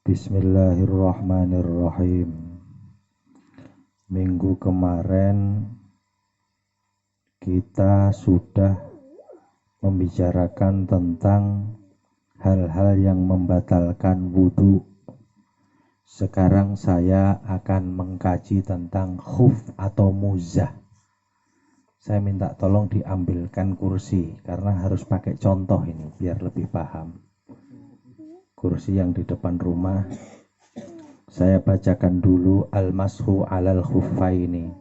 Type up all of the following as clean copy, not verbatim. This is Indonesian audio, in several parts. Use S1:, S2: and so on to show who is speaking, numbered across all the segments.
S1: Bismillahirrahmanirrahim. Minggu kemarin kita sudah membicarakan tentang hal-hal yang membatalkan wudhu. Sekarang saya akan mengkaji tentang khuf atau muzah. Saya minta tolong diambilkan kursi karena harus pakai contoh ini biar lebih paham. Kursi yang di depan rumah. Saya bacakan dulu al-mashu alal khuffaini.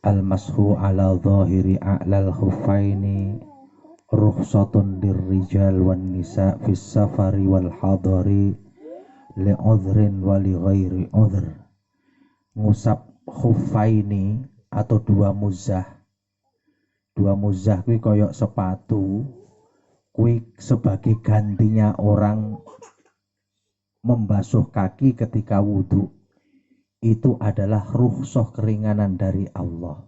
S1: Al-mashu ala zahiri a'lal khuffaini rukhsatun lirrijal wan nisa fis safari wal hadari li udhrin wa li ghairi udhr. Ngusap khuffaini atau dua muzah. Dua muzah kuwi koyok sepatu. Kuwi sebagai gantinya orang membasuh kaki ketika wudhu. Itu adalah rukhsah keringanan dari Allah,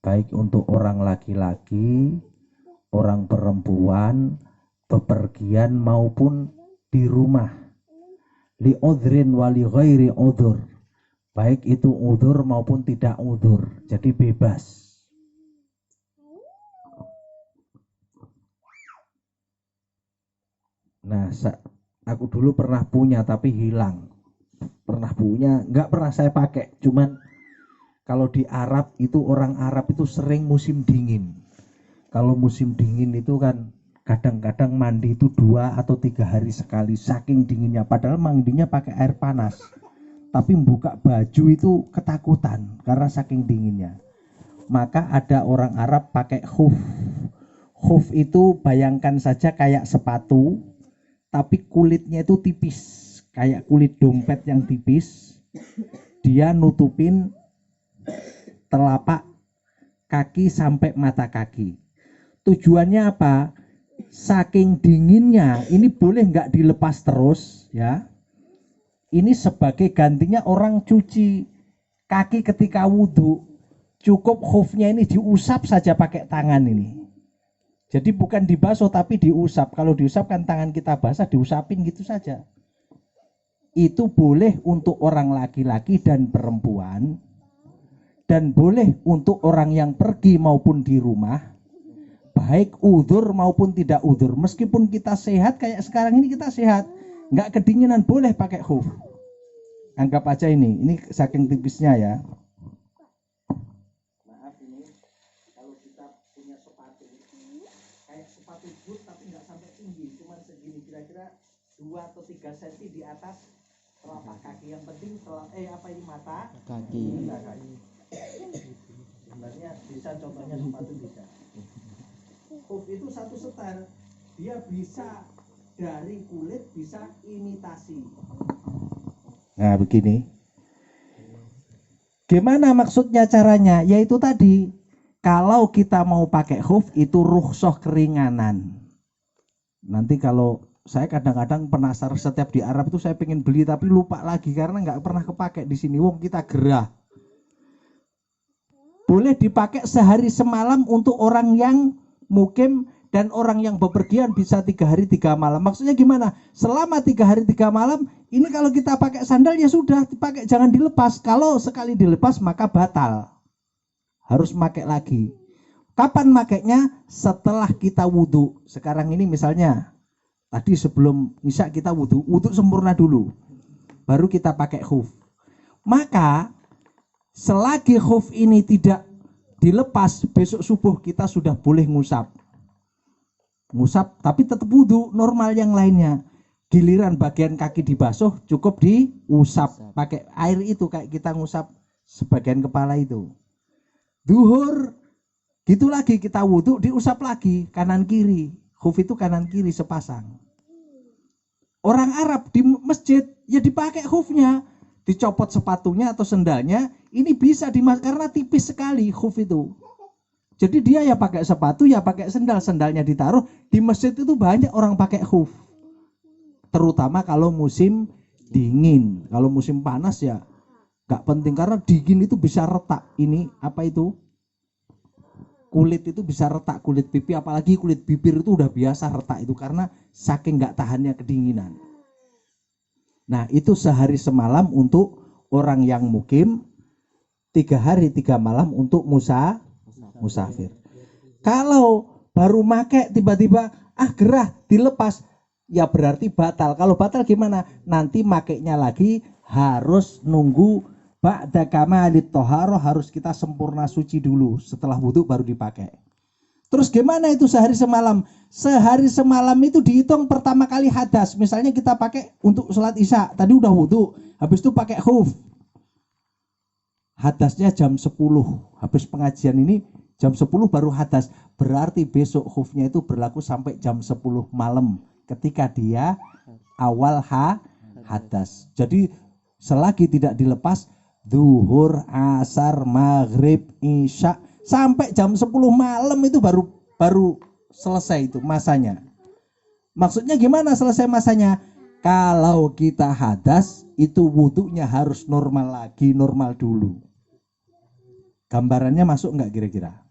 S1: baik untuk orang laki-laki, orang perempuan, bepergian maupun di rumah. Li udhrin wa li ghairi udhur, baik itu udhur maupun tidak udhur, jadi bebas. Nah, aku dulu pernah punya tapi hilang. Pernah punya, nggak pernah saya pakai. Cuman kalau di Arab itu, orang Arab itu sering musim dingin. Kalau musim dingin itu kan kadang-kadang mandi itu 2 atau 3 hari sekali, saking dinginnya. Padahal mandinya pakai air panas, tapi buka baju itu ketakutan karena saking dinginnya. Maka ada orang Arab pakai khuf. Khuf itu bayangkan saja kayak sepatu, tapi kulitnya itu tipis, kayak kulit dompet yang tipis. Dia nutupin telapak kaki sampai mata kaki. Tujuannya apa? Saking dinginnya, ini boleh nggak dilepas terus ya. Ini sebagai gantinya orang cuci kaki ketika wudhu. Cukup khufnya ini diusap saja pakai tangan ini. Jadi bukan dibasuh tapi diusap. Kalau diusap kan tangan kita basah, diusapin gitu saja. Itu boleh untuk orang laki-laki dan perempuan, dan boleh untuk orang yang pergi maupun di rumah, baik udzur maupun tidak udzur. Meskipun kita sehat kayak sekarang ini, kita sehat, nggak kedinginan, boleh pakai khuf. Anggap aja ini saking tipisnya ya. Maaf, ini kalau kita punya sepatu kayak sepatu boot tapi nggak sampai tinggi, cuma segini, kira-kira 2 atau 3 cm di atas telapak kaki. Yang penting mata kaki. Sebenarnya bisa, contohnya sepatu bisa. Khuf itu satu setar, dia bisa dari kulit, bisa imitasi. Nah begini. Gimana maksudnya caranya? Yaitu tadi, kalau kita mau pakai khuf itu rukhsah keringanan. Nanti kalau saya kadang-kadang penasaran, setiap di Arab itu saya pengen beli tapi lupa lagi karena nggak pernah kepake di sini. Wong kita gerah. Boleh dipakai sehari semalam untuk orang yang mukim, dan orang yang bepergian bisa 3 hari 3 malam. Maksudnya gimana? Selama 3 hari 3 malam ini kalau kita pakai sandal ya sudah dipakai, jangan dilepas. Kalau sekali dilepas maka batal, harus pakai lagi. Kapan makainya? Setelah kita wudhu. Sekarang ini misalnya tadi sebelum isya kita wudhu sempurna dulu, baru kita pakai khuf. Maka selagi khuf ini tidak dilepas, besok subuh kita sudah boleh ngusap, tapi tetap wudhu normal yang lainnya. Giliran bagian kaki dibasuh, cukup diusap pakai air itu, kayak kita ngusap sebagian kepala itu. Duhur gitu lagi, kita wudhu diusap lagi kanan kiri. Khuf itu kanan kiri sepasang. Orang Arab di masjid ya dipakai khufnya, dicopot sepatunya atau sendalnya, ini bisa karena tipis sekali khuf itu. Jadi dia ya pakai sepatu, ya pakai sendal, sendalnya ditaruh. Di masjid itu banyak orang pakai khuf, terutama kalau musim dingin. Kalau musim panas ya gak penting, karena dingin itu bisa retak. Ini apa itu? Kulit itu bisa retak, kulit pipi, apalagi kulit bibir itu udah biasa retak itu karena saking gak tahannya kedinginan. Nah, itu sehari semalam untuk orang yang mukim, 3 hari 3 malam untuk musafir. Kalau baru make tiba-tiba gerah dilepas, ya berarti batal. Kalau batal gimana? Nanti makainya lagi harus nunggu ba'da kamalit toharoh, harus kita sempurna suci dulu, setelah wudhu baru dipakai. Terus gimana itu sehari semalam? Sehari semalam itu dihitung pertama kali hadas. Misalnya kita pakai untuk sholat isya, tadi udah wudhu, habis itu pakai khuf. Hadasnya jam 10, habis pengajian ini jam 10 baru hadas. Berarti besok khufnya itu berlaku sampai jam 10 malam ketika dia awal hadas. Jadi selagi tidak dilepas, zuhur, asar, maghrib, isya, sampai jam 10 malam itu baru selesai itu masanya. Maksudnya gimana selesai masanya? Kalau kita hadas itu wudhunya harus normal lagi, normal dulu. Gambarannya masuk enggak kira-kira?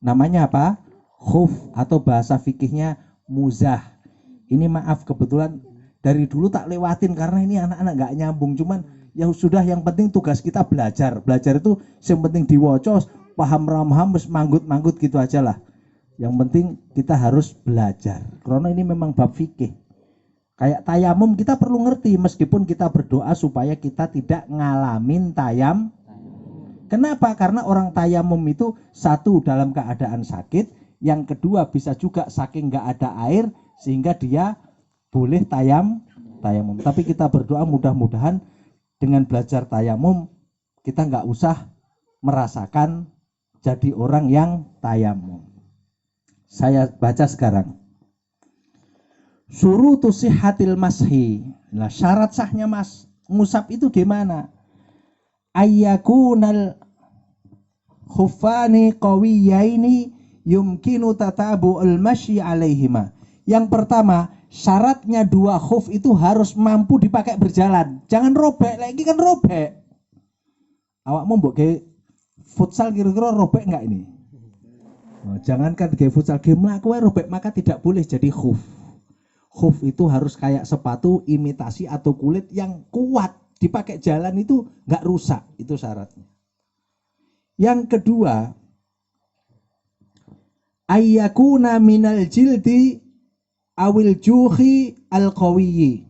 S1: Namanya apa? Khuf, atau bahasa fikihnya muzah. Ini maaf kebetulan dari dulu tak lewatin karena ini anak-anak enggak nyambung, cuman ya sudah, yang penting tugas kita belajar. Belajar itu yang penting diwocos, paham ramham, manggut-manggut gitu aja lah. Yang penting kita harus belajar. Karena ini memang bab fikih. Kayak tayamum kita perlu ngerti meskipun kita berdoa supaya kita tidak ngalamin tayam. Kenapa? Karena orang tayamum itu satu dalam keadaan sakit, yang kedua bisa juga saking nggak ada air sehingga dia boleh tayamum. Tapi kita berdoa mudah-mudahan dengan belajar tayamum kita nggak usah merasakan jadi orang yang tayamum. Saya baca sekarang. Syurutu sihhatil mashi. Nah, syarat sahnya ngusap itu gimana? Ayyakunal khuffani qawiyaini yumkinu tatabu'ul masyi alaihima. Yang pertama, syaratnya 2 khuf itu harus mampu dipakai berjalan. Jangan robek, lagi kan robek. Awakmu mbok ge futsal kira-kira robek enggak ini? Oh, jangankan ge futsal, game mlaku robek maka tidak boleh jadi khuf. Khuf itu harus kayak sepatu imitasi atau kulit yang kuat, dipakai jalan itu enggak rusak, itu syaratnya. Yang kedua, ayyakuna minal jildi awil juhi al-qawiyyi.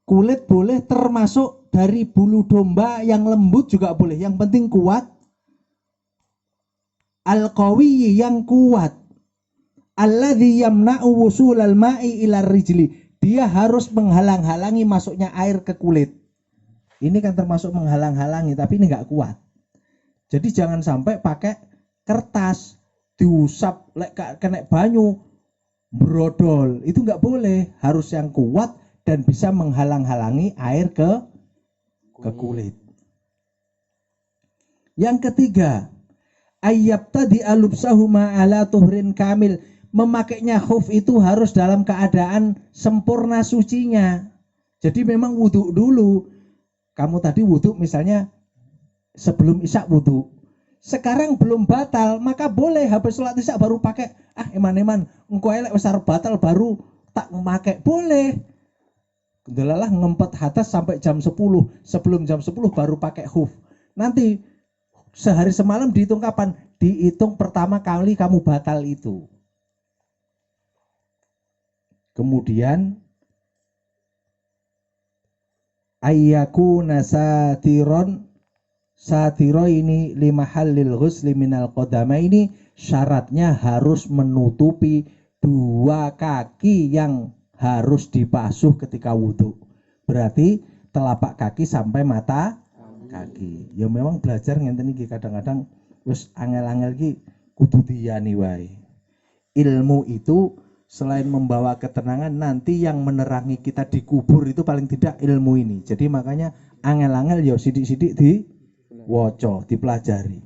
S1: Kulit boleh termasuk dari bulu domba yang lembut juga boleh, yang penting kuat. Al-qawiyyi yang kuat. Alladzi yamna'u wusulal ma'i ila rijli. Dia harus menghalang-halangi masuknya air ke kulit. Ini kan termasuk menghalang-halangi, tapi ini enggak kuat. Jadi jangan sampai pakai kertas diusap lek kena banyu brodol, itu enggak boleh. Harus yang kuat dan bisa menghalang-halangi air ke kulit. Yang ketiga, ayyabtadi alubsahuma ala tuhrin kamil. Memakainya khuf itu harus dalam keadaan sempurna sucinya. Jadi memang wudhu dulu. Kamu tadi wudhu misalnya sebelum isya wudhu, sekarang belum batal, maka boleh habis sholat isya baru pakai. Eman-eman engko elek wis arep batal baru tak memakai, boleh. Delalah ngempet hadas sampai jam 10, sebelum jam 10 baru pakai khuf. Nanti sehari semalam dihitung kapan? Dihitung pertama kali kamu batal itu. Kemudian ayyakuna satiro ini limahallil ghusli minal qadamaini. Syaratnya harus menutupi 2 kaki yang harus dibasuh ketika wudhu. Berarti telapak kaki sampai mata kaki. Ya memang belajar ngenten iki kadang-kadang wis angel-angel iki kudu diyani wae. Ilmu itu selain membawa ketenangan, nanti yang menerangi kita di kubur itu paling tidak ilmu ini. Jadi makanya angel-angel ya sidik-sidik diwoco, dipelajari.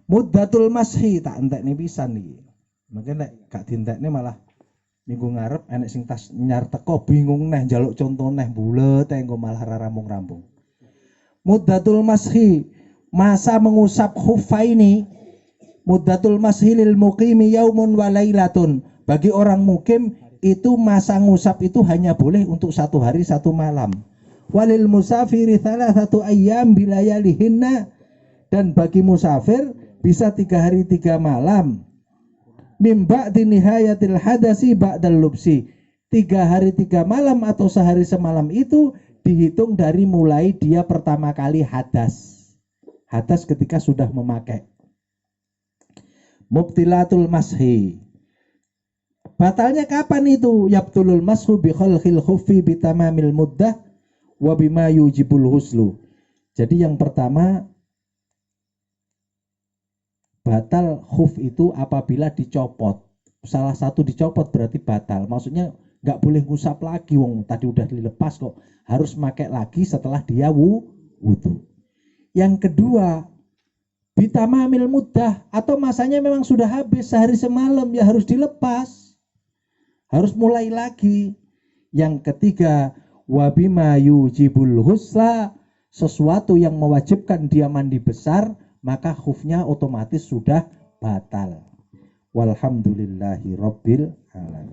S1: Muddatul mashi tak entekne pisan iki. Mungkin nek gak dientekne malah minggu ngarep enek sing tas nyar teko bingung neh njaluk contoh neh bulet engko malah rampung-rampung. Muddatul mashi, masa mengusap khuffaini. Muddatul mashi lil muqimi yaumun wa lailatun. Bagi orang mukim itu masa ngusap itu hanya boleh untuk 1 hari 1 malam. Walil musafiri 3 ayyam bilayalihinna, dan bagi musafir bisa 3 hari 3 malam. Mim ba'di nihayatil hadasi ba'dal lubsi. 3 hari 3 malam atau sehari semalam itu dihitung dari mulai dia pertama kali hadas. Hadas ketika sudah memakai. Mubtilatul mashi. Batalnya kapan itu? Yabtulul mashu bi khalqil khuffi bi tamamil muddah wa bima yujibul huslu. Jadi yang pertama, batal khuf itu apabila dicopot. Salah satu dicopot berarti batal. Maksudnya nggak boleh ngusap lagi, wong tadi udah dilepas kok. Harus pakai lagi setelah dia wudu. Yang kedua, bitamamil muddah, atau masanya memang sudah habis sehari semalam, ya harus dilepas. Harus mulai lagi. Yang ketiga, wabima yujibul husla, sesuatu yang mewajibkan dia mandi besar, maka khufnya otomatis sudah batal. Walhamdulillahi rabbil alamin.